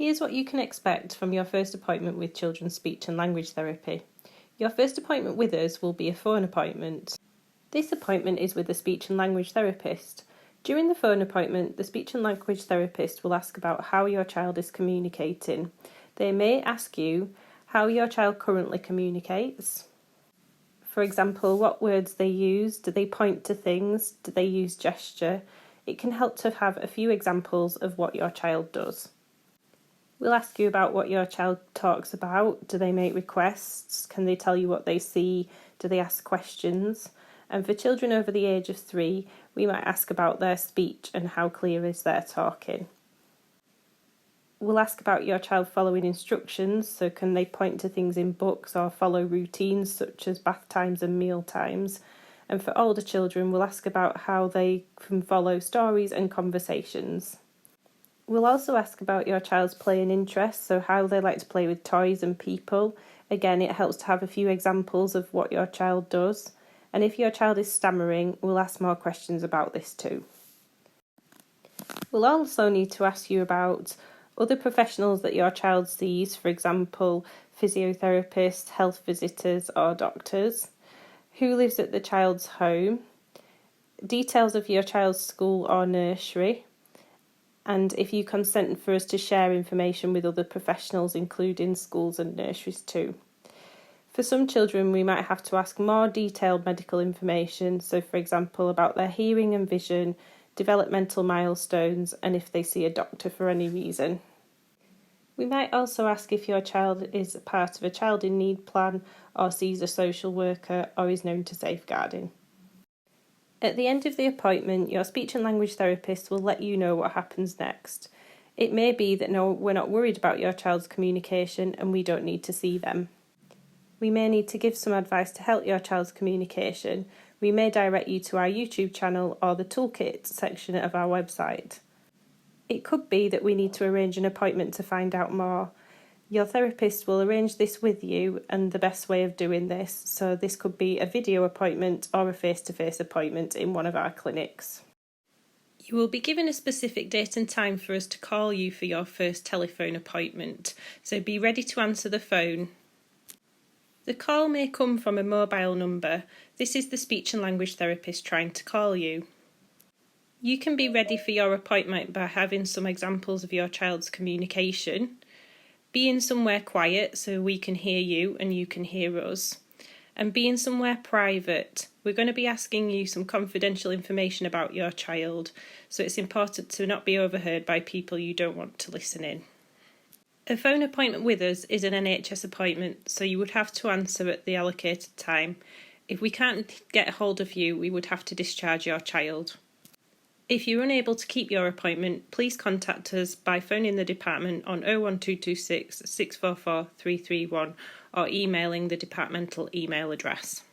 Here's what you can expect from your first appointment with children's speech and language therapy. Your first appointment with us will be a phone appointment. This appointment is with a speech and language therapist. During the phone appointment, the speech and language therapist will ask about how your child is communicating. They may ask you how your child currently communicates. For example, what words they use, do they point to things, do they use gesture? It can help to have a few examples of what your child does. We'll ask you about what your child talks about. Do they make requests? Can they tell you what they see? Do they ask questions? And for children over the age of 3, we might ask about their speech and how clear is their talking. We'll ask about your child following instructions, so can they point to things in books or follow routines such as bath times and meal times. And for older children, we'll ask about how they can follow stories and conversations. We'll also ask about your child's play and interests, so how they like to play with toys and people. Again, it helps to have a few examples of what your child does. And if your child is stammering, we'll ask more questions about this too. We'll also need to ask you about other professionals that your child sees, for example, physiotherapists, health visitors or doctors, who lives at the child's home, details of your child's school or nursery, and if you consent for us to share information with other professionals, including schools and nurseries too. For some children, we might have to ask more detailed medical information, so for example about their hearing and vision, developmental milestones, and if they see a doctor for any reason. We might also ask if your child is part of a child in need plan or sees a social worker or is known to safeguarding. At the end of the appointment, your speech and language therapist will let you know what happens next. It may be that no, we're not worried about your child's communication and we don't need to see them. We may need to give some advice to help your child's communication. We may direct you to our YouTube channel or the toolkit section of our website. It could be that we need to arrange an appointment to find out more. Your therapist will arrange this with you and the best way of doing this, so this could be a video appointment or a face-to-face appointment in one of our clinics. You will be given a specific date and time for us to call you for your first telephone appointment, so be ready to answer the phone. The call may come from a mobile number. This is the speech and language therapist trying to call you. You can be ready for your appointment by having some examples of your child's communication, being somewhere quiet so we can hear you and you can hear us, and being somewhere private. We're going to be asking you some confidential information about your child, so it's important to not be overheard by people you don't want to listen in. A phone appointment with us is an NHS appointment, so you would have to answer at the allocated time. If we can't get hold of you, we would have to discharge your child. If you're unable to keep your appointment, please contact us by phoning the department on 01226 644 331 or emailing the departmental email address.